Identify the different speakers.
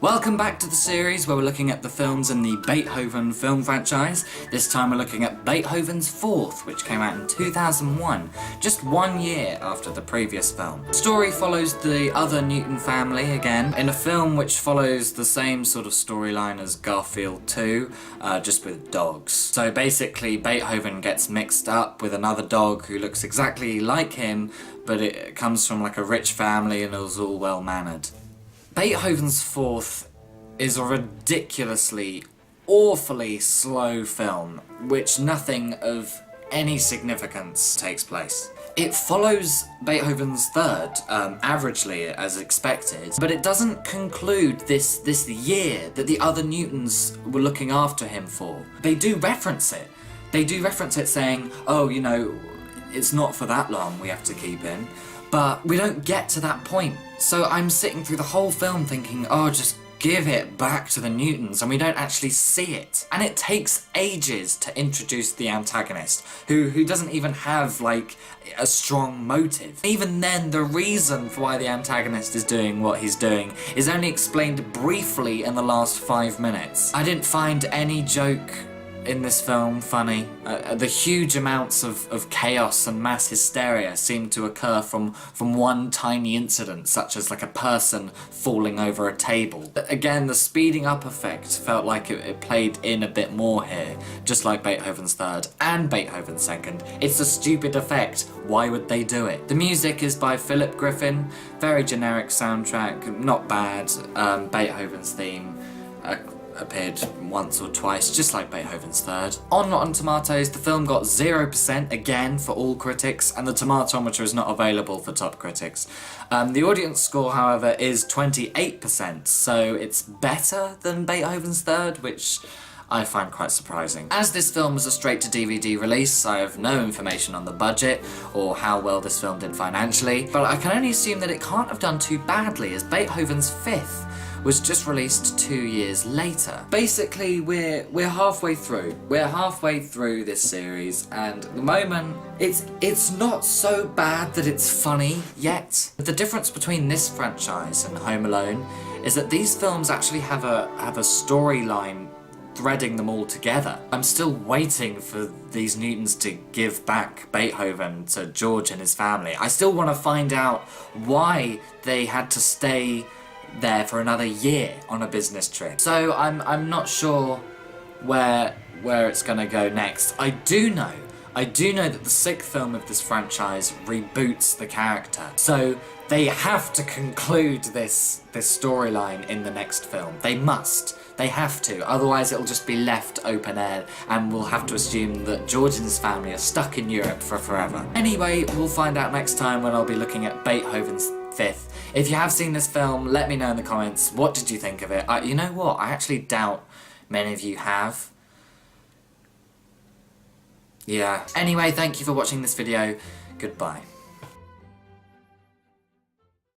Speaker 1: Welcome back to the series where we're looking at the films in the Beethoven film franchise. This time we're looking at Beethoven's Fourth, which came out in 2001, just 1 year after the previous film. The story follows the other Newton family again, in a film which follows the same sort of storyline as Garfield 2, just with dogs. So basically Beethoven gets mixed up with another dog who looks exactly like him, but it comes from like a rich family and is all well-mannered. Beethoven's Fourth is a ridiculously, awfully slow film, which nothing of any significance takes place. It follows Beethoven's Third, averagely as expected, but it doesn't conclude this year that the other Newtons were looking after him for. They do reference it. They do reference it saying, oh, you know, it's not for that long we have to keep him. But we don't get to that point. So I'm sitting through the whole film thinking, oh, just give it back to the Newtons, and we don't actually see it. And it takes ages to introduce the antagonist, who doesn't even have, like, a strong motive. Even then, the reason for why the antagonist is doing what he's doing is only explained briefly in the last 5 minutes. I didn't find any joke in this film funny. The huge amounts of chaos and mass hysteria seem to occur from one tiny incident, such as like a person falling over a table. Again, the speeding up effect felt like it played in a bit more here, just like Beethoven's Third and Beethoven's Second. It's a stupid effect. Why would they do it? The music is by Philip Griffin, very generic soundtrack, not bad. Beethoven's theme appeared once or twice, just like Beethoven's Third. On Rotten Tomatoes, the film got 0% again for all critics, and the tomatometer is not available for top critics. The audience score, however, is 28%, so it's better than Beethoven's Third, which I find quite surprising. As this film was a straight-to-DVD release, I have no information on the budget or how well this film did financially, but I can only assume that it can't have done too badly, as Beethoven's Fifth was just released 2 years later. Basically, we're halfway through. We're halfway through this series, and at the moment, it's not so bad that it's funny yet. The difference between this franchise and Home Alone is that these films actually have a storyline threading them all together. I'm still waiting for these Newtons to give back Beethoven to George and his family. I still want to find out why they had to stay there for another year on a business trip. So I'm not sure where it's gonna go next. I do know that the sixth film of this franchise reboots the character. So they have to conclude this storyline in the next film. They must. They have to, otherwise it'll just be left open air and we'll have to assume that George and his family are stuck in Europe for forever. Anyway, we'll find out next time when I'll be looking at Beethoven's Fifth. If you have seen this film, let me know in the comments. What did you think of it? You know what? I actually doubt many of you have. Yeah. Anyway, thank you for watching this video. Goodbye.